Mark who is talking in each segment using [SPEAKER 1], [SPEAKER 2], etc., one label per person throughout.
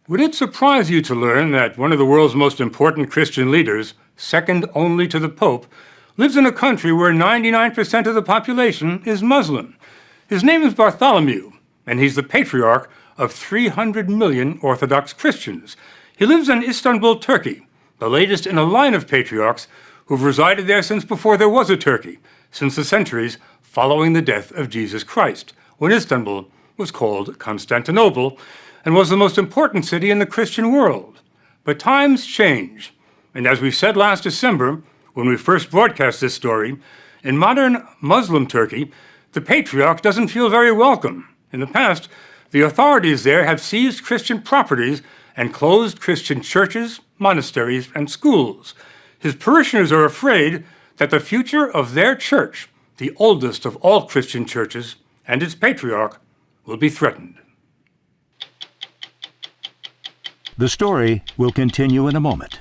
[SPEAKER 1] Would it surprise you to learn that one of the world's most important Christian leaders, second only to the Pope, lives in a country where 99% of the population is Muslim? His name is Bartholomew, and he's the Patriarch of 300 million Orthodox Christians. He lives in Istanbul, Turkey, the latest in a line of patriarchs who've resided there since before there was a Turkey, since the centuries following the death of Jesus Christ, when Istanbul was called Constantinople and was the most important city in the Christian world. But times change, and as we said last December, when we first broadcast this story, in modern Muslim Turkey, the Patriarch doesn't feel very welcome. In the past, the authorities there have seized Christian properties and closed Christian churches, monasteries, and schools. His parishioners are afraid that the future of their church, the oldest of all Christian churches, and its Patriarch, will be threatened.
[SPEAKER 2] The story will continue in a moment.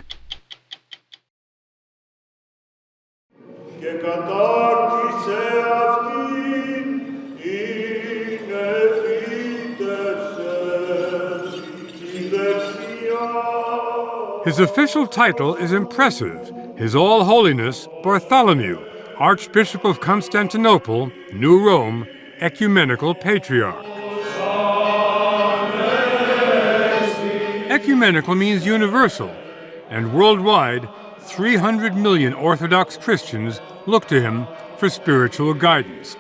[SPEAKER 1] His official title is impressive. His All Holiness Bartholomew, Archbishop of Constantinople, New Rome, Ecumenical Patriarch. Ecumenical means universal, and worldwide, 300 million Orthodox Christians look to him for spiritual guidance.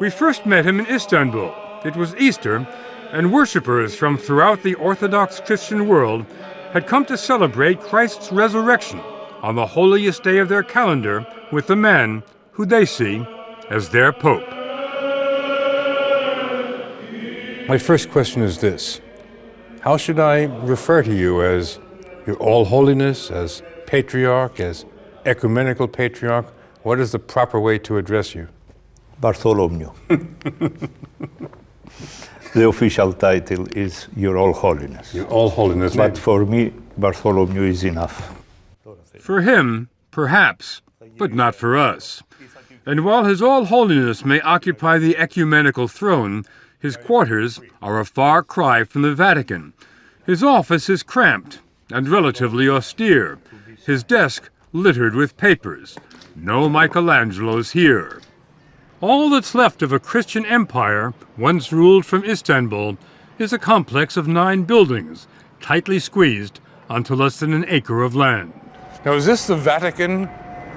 [SPEAKER 1] We first met him in Istanbul. It was Easter, and worshippers from throughout the Orthodox Christian world had come to celebrate Christ's resurrection on the holiest day of their calendar with the man who they see as their Pope.
[SPEAKER 3] My first question is this: how should I refer to you? As your All Holiness, as Patriarch, as Ecumenical Patriarch? What is the proper way to address you?
[SPEAKER 4] Bartholomew. The official title is Your All Holiness.
[SPEAKER 3] Your All Holiness.
[SPEAKER 4] But for me, Bartholomew is enough.
[SPEAKER 1] For him, perhaps, but not for us. And while His All Holiness may occupy the ecumenical throne, his quarters are a far cry from the Vatican. His office is cramped and relatively austere, his desk littered with papers. No Michelangelos here. All that's left of a Christian empire, once ruled from Istanbul, is a complex of 9 buildings, tightly squeezed onto less than an acre of land.
[SPEAKER 3] Now, is this the Vatican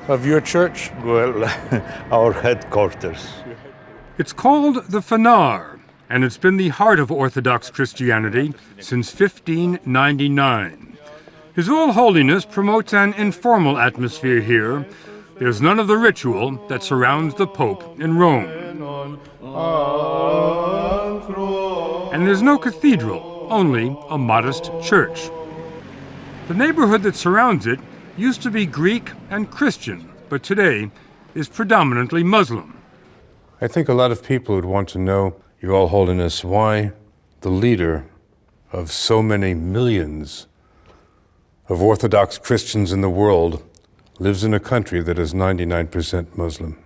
[SPEAKER 3] of your church?
[SPEAKER 4] Well, our headquarters.
[SPEAKER 1] It's called the Fanar, and it's been the heart of Orthodox Christianity since 1599. His All Holiness promotes an informal atmosphere here. There's none of the ritual that surrounds the Pope in Rome. And there's no cathedral, only a modest church. The neighborhood that surrounds it used to be Greek and Christian, but today is predominantly Muslim.
[SPEAKER 3] I think a lot of people would want to know, Your All Holiness, why the leader of so many millions of Orthodox Christians in the world lives in a country that is 99% Muslim.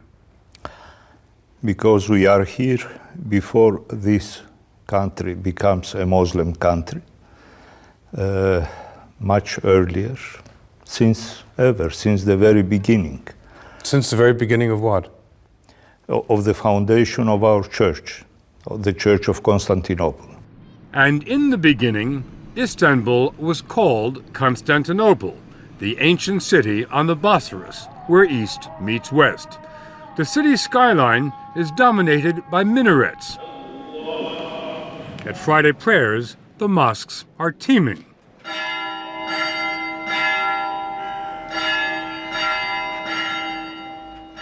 [SPEAKER 4] Because we are here before this country becomes a Muslim country, much earlier, since the very beginning.
[SPEAKER 3] Since the very beginning of what?
[SPEAKER 4] Of the foundation of our church, of the Church of Constantinople.
[SPEAKER 1] And in the beginning, Istanbul was called Constantinople, the ancient city on the Bosphorus, where east meets west. The city's skyline is dominated by minarets. At Friday prayers, the mosques are teeming.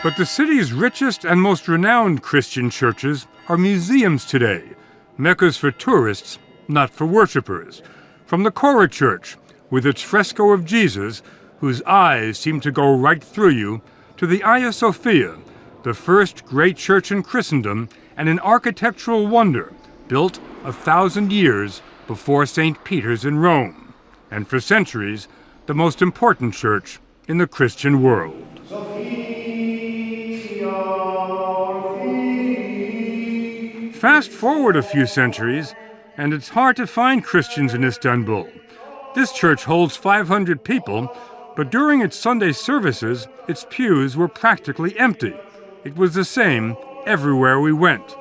[SPEAKER 1] But the city's richest and most renowned Christian churches are museums today, meccas for tourists, not for worshippers. From the Cora Church, with its fresco of Jesus, whose eyes seem to go right through you, to the Hagia Sophia, the first great church in Christendom and an architectural wonder built 1,000 years before St. Peter's in Rome, and for centuries, the most important church in the Christian world. Fast forward a few centuries, and it's hard to find Christians in Istanbul. This church holds 500 people, but during its Sunday services, its pews were practically empty. It was the same everywhere we went.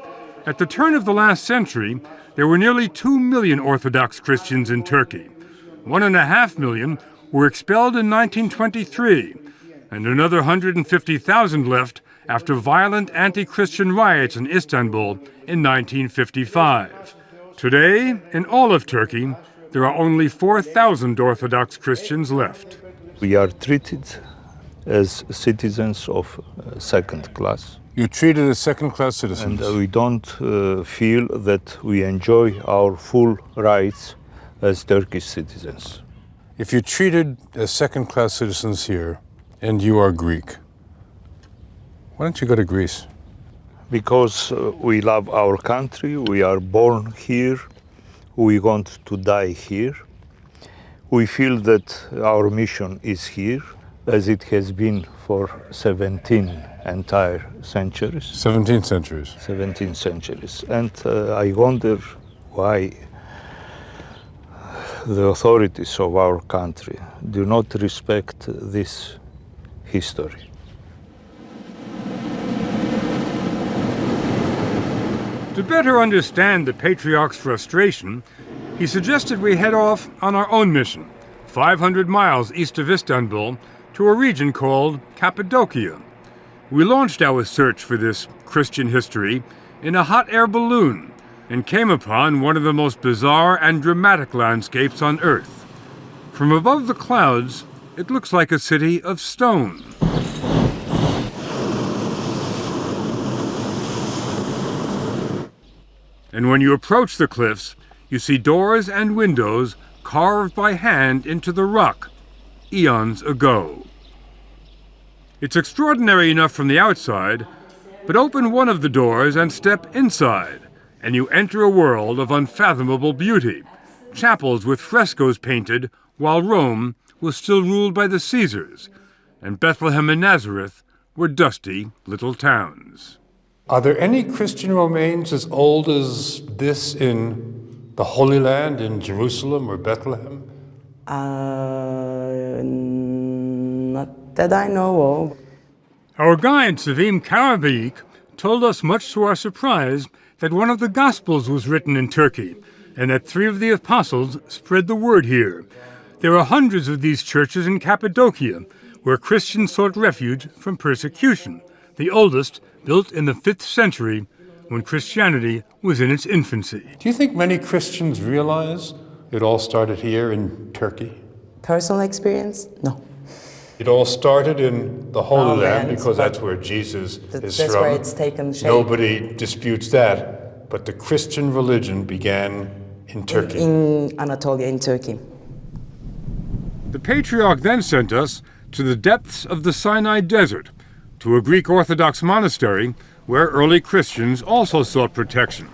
[SPEAKER 1] At the turn of the last century, there were nearly 2 million Orthodox Christians in Turkey. 1.5 million were expelled in 1923, and another 150,000 left after violent anti-Christian riots in Istanbul in 1955. Today, in all of Turkey, there are only 4,000 Orthodox Christians left.
[SPEAKER 4] We are treated as citizens of second class.
[SPEAKER 3] You're treated as second-class citizens.
[SPEAKER 4] And we don't feel that we enjoy our full rights as Turkish citizens.
[SPEAKER 3] If you're treated as second-class citizens here, and you are Greek, why don't you go to Greece?
[SPEAKER 4] Because we love our country, we are born here, we want to die here. We feel that our mission is here, as it has been for 17 entire centuries.
[SPEAKER 3] 17 centuries.
[SPEAKER 4] 17 centuries. And I wonder why the authorities of our country do not respect this history.
[SPEAKER 1] To better understand the Patriarch's frustration, he suggested we head off on our own mission, 500 miles east of Istanbul, to a region called Cappadocia. We launched our search for this Christian history in a hot air balloon and came upon one of the most bizarre and dramatic landscapes on Earth. From above the clouds, it looks like a city of stone. And when you approach the cliffs, you see doors and windows carved by hand into the rock, eons ago. It's extraordinary enough from the outside, but open one of the doors and step inside, and you enter a world of unfathomable beauty. Chapels with frescoes painted while Rome was still ruled by the Caesars, and Bethlehem and Nazareth were dusty little towns.
[SPEAKER 3] Are there any Christian remains as old as this in the Holy Land, in Jerusalem or Bethlehem?
[SPEAKER 5] Not that I know of.
[SPEAKER 1] Our guide, Sevim Karabayik, told us much to our surprise that one of the Gospels was written in Turkey, and that 3 of the apostles spread the word here. There are hundreds of these churches in Cappadocia, where Christians sought refuge from persecution, the oldest built in the 5th century, when Christianity was in its infancy.
[SPEAKER 3] Do you think many Christians realize it all started here in Turkey?
[SPEAKER 5] Personal experience? No.
[SPEAKER 3] It all started in the Holy
[SPEAKER 5] Holy
[SPEAKER 3] Land
[SPEAKER 5] Land,
[SPEAKER 3] because
[SPEAKER 5] but
[SPEAKER 3] that's where Jesus is
[SPEAKER 5] that's
[SPEAKER 3] from.
[SPEAKER 5] where it's taken shape.
[SPEAKER 3] Nobody disputes that. But the Christian religion began in Turkey.
[SPEAKER 5] In Anatolia, in Turkey.
[SPEAKER 1] The Patriarch then sent us to the depths of the Sinai Desert, to a Greek Orthodox monastery where early Christians also sought protection.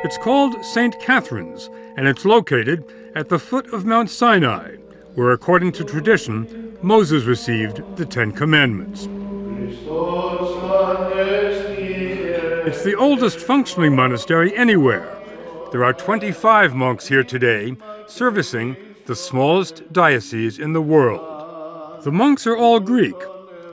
[SPEAKER 1] It's called St. Catherine's, and it's located at the foot of Mount Sinai, where, according to tradition, Moses received the 10 Commandments. It's the oldest functioning monastery anywhere. There are 25 monks here today, servicing the smallest diocese in the world. The monks are all Greek,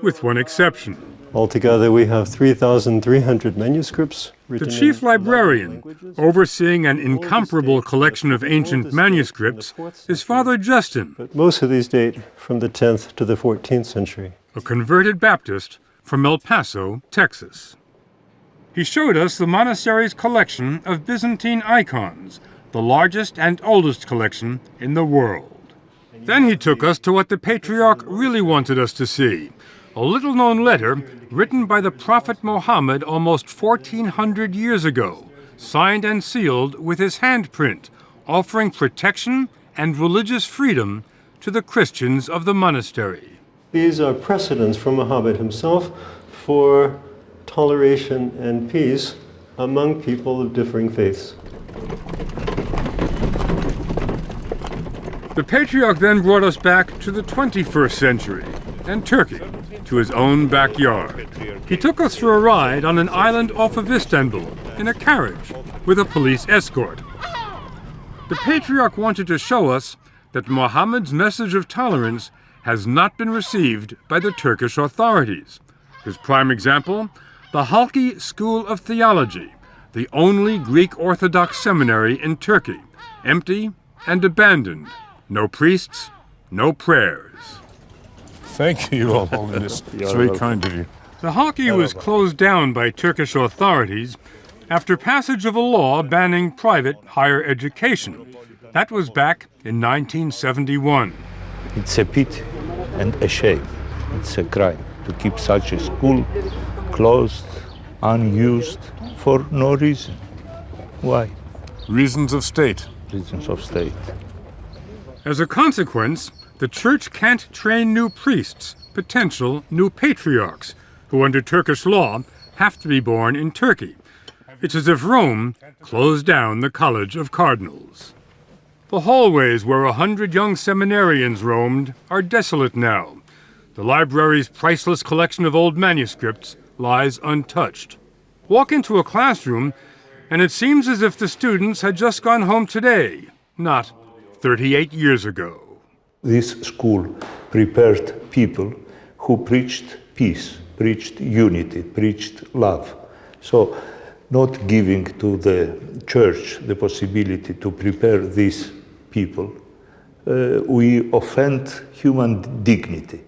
[SPEAKER 1] with one exception.
[SPEAKER 6] Altogether, we have 3,300 manuscripts
[SPEAKER 1] The
[SPEAKER 6] written
[SPEAKER 1] chief
[SPEAKER 6] in
[SPEAKER 1] librarian,
[SPEAKER 6] languages.
[SPEAKER 1] overseeing an incomparable collection of ancient manuscripts, is Father Justin,
[SPEAKER 6] But most of these date from the 10th to the 14th century.
[SPEAKER 1] a converted Baptist from El Paso, Texas. He showed us the monastery's collection of Byzantine icons, the largest and oldest collection in the world. Then he took us to what the Patriarch really wanted us to see, a little-known letter written by the Prophet Muhammad almost 1,400 years ago, signed and sealed with his handprint, offering protection and religious freedom to the Christians of the monastery.
[SPEAKER 6] These are precedents from Muhammad himself for toleration and peace among people of differing faiths.
[SPEAKER 1] The Patriarch then brought us back to the 21st century and Turkey, to his own backyard. He took us for a ride on an island off of Istanbul in a carriage with a police escort. The Patriarch wanted to show us that Muhammad's message of tolerance has not been received by the Turkish authorities. His prime example, the Halki School of Theology, the only Greek Orthodox seminary in Turkey, empty and abandoned. No priests, no prayers.
[SPEAKER 3] Thank you, Your Holiness. It's very kind of you.
[SPEAKER 1] The Halki was closed down by Turkish authorities after passage of a law banning private higher education. That was back in 1971.
[SPEAKER 4] It's a pity and a shame. It's a crime to keep such a school closed, unused, for no reason. Why?
[SPEAKER 3] Reasons of state.
[SPEAKER 4] Reasons of state.
[SPEAKER 1] As a consequence, the Church can't train new priests, potential new patriarchs, who under Turkish law have to be born in Turkey. It's as if Rome closed down the College of Cardinals. The hallways where 100 young seminarians roamed are desolate now. The library's priceless collection of old manuscripts lies untouched. Walk into a classroom, and it seems as if the students had just gone home today, not 38 years ago.
[SPEAKER 4] This school prepared people who preached peace, preached unity, preached love. So, not giving to the church the possibility to prepare these people, we offend human dignity.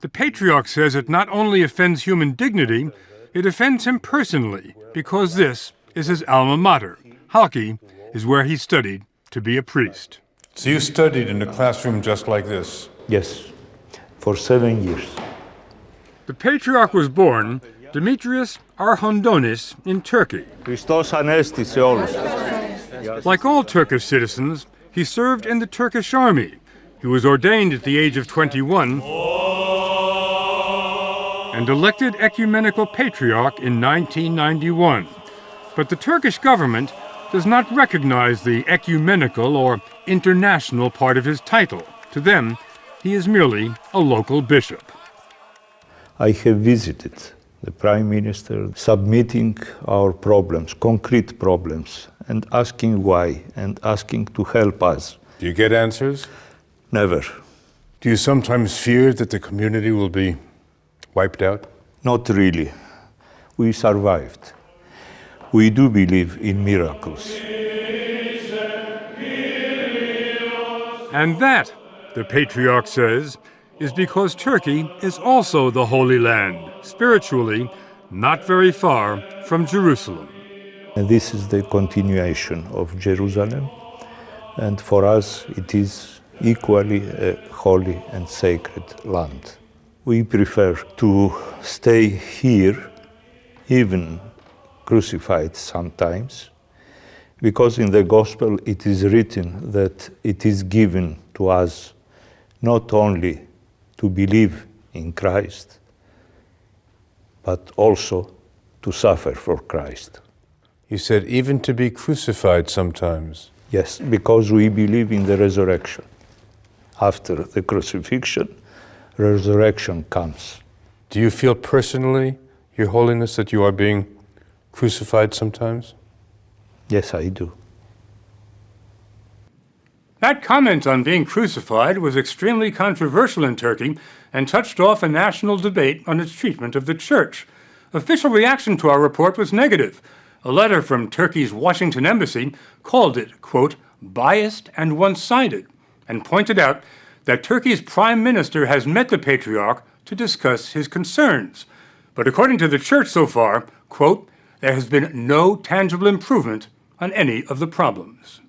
[SPEAKER 1] The Patriarch says it not only offends human dignity, it offends him personally, because this is his alma mater. Halki is where he studied to be a priest.
[SPEAKER 3] So you studied in a classroom just like this?
[SPEAKER 4] Yes, for 7 years.
[SPEAKER 1] The Patriarch was born Demetrius Archondonis in Turkey.
[SPEAKER 4] Christos Anesti se όλους.
[SPEAKER 1] Like all Turkish citizens, he served in the Turkish army. He was ordained at the age of 21 and elected ecumenical patriarch in 1991. But the Turkish government does not recognize the ecumenical or international part of his title. To them, he is merely a local bishop.
[SPEAKER 4] I have visited the Prime Minister, submitting our problems, concrete problems, and asking why, and asking to help us.
[SPEAKER 3] Do you get answers?
[SPEAKER 4] Never.
[SPEAKER 3] Do you sometimes fear that the community will be wiped out?
[SPEAKER 4] Not really. We survived. We do believe in miracles.
[SPEAKER 1] And that, the Patriarch says, is because Turkey is also the Holy Land, spiritually not very far from Jerusalem.
[SPEAKER 4] And this is the continuation of Jerusalem, and for us it is equally a holy and sacred land. We prefer to stay here, even crucified sometimes, because in the Gospel it is written that it is given to us not only to believe in Christ, but also to suffer for Christ.
[SPEAKER 3] You said even to be crucified sometimes.
[SPEAKER 4] Yes, because we believe in the resurrection. After the crucifixion, resurrection comes.
[SPEAKER 3] Do you feel personally, Your Holiness, that you are being crucified sometimes?
[SPEAKER 4] Yes, I do.
[SPEAKER 1] That comment on being crucified was extremely controversial in Turkey and touched off a national debate on its treatment of the Church. Official reaction to our report was negative. A letter from Turkey's Washington embassy called it, quote, biased and one-sided, and pointed out that Turkey's prime minister has met the Patriarch to discuss his concerns. But according to the Church so far, quote, there has been no tangible improvement on any of the problems.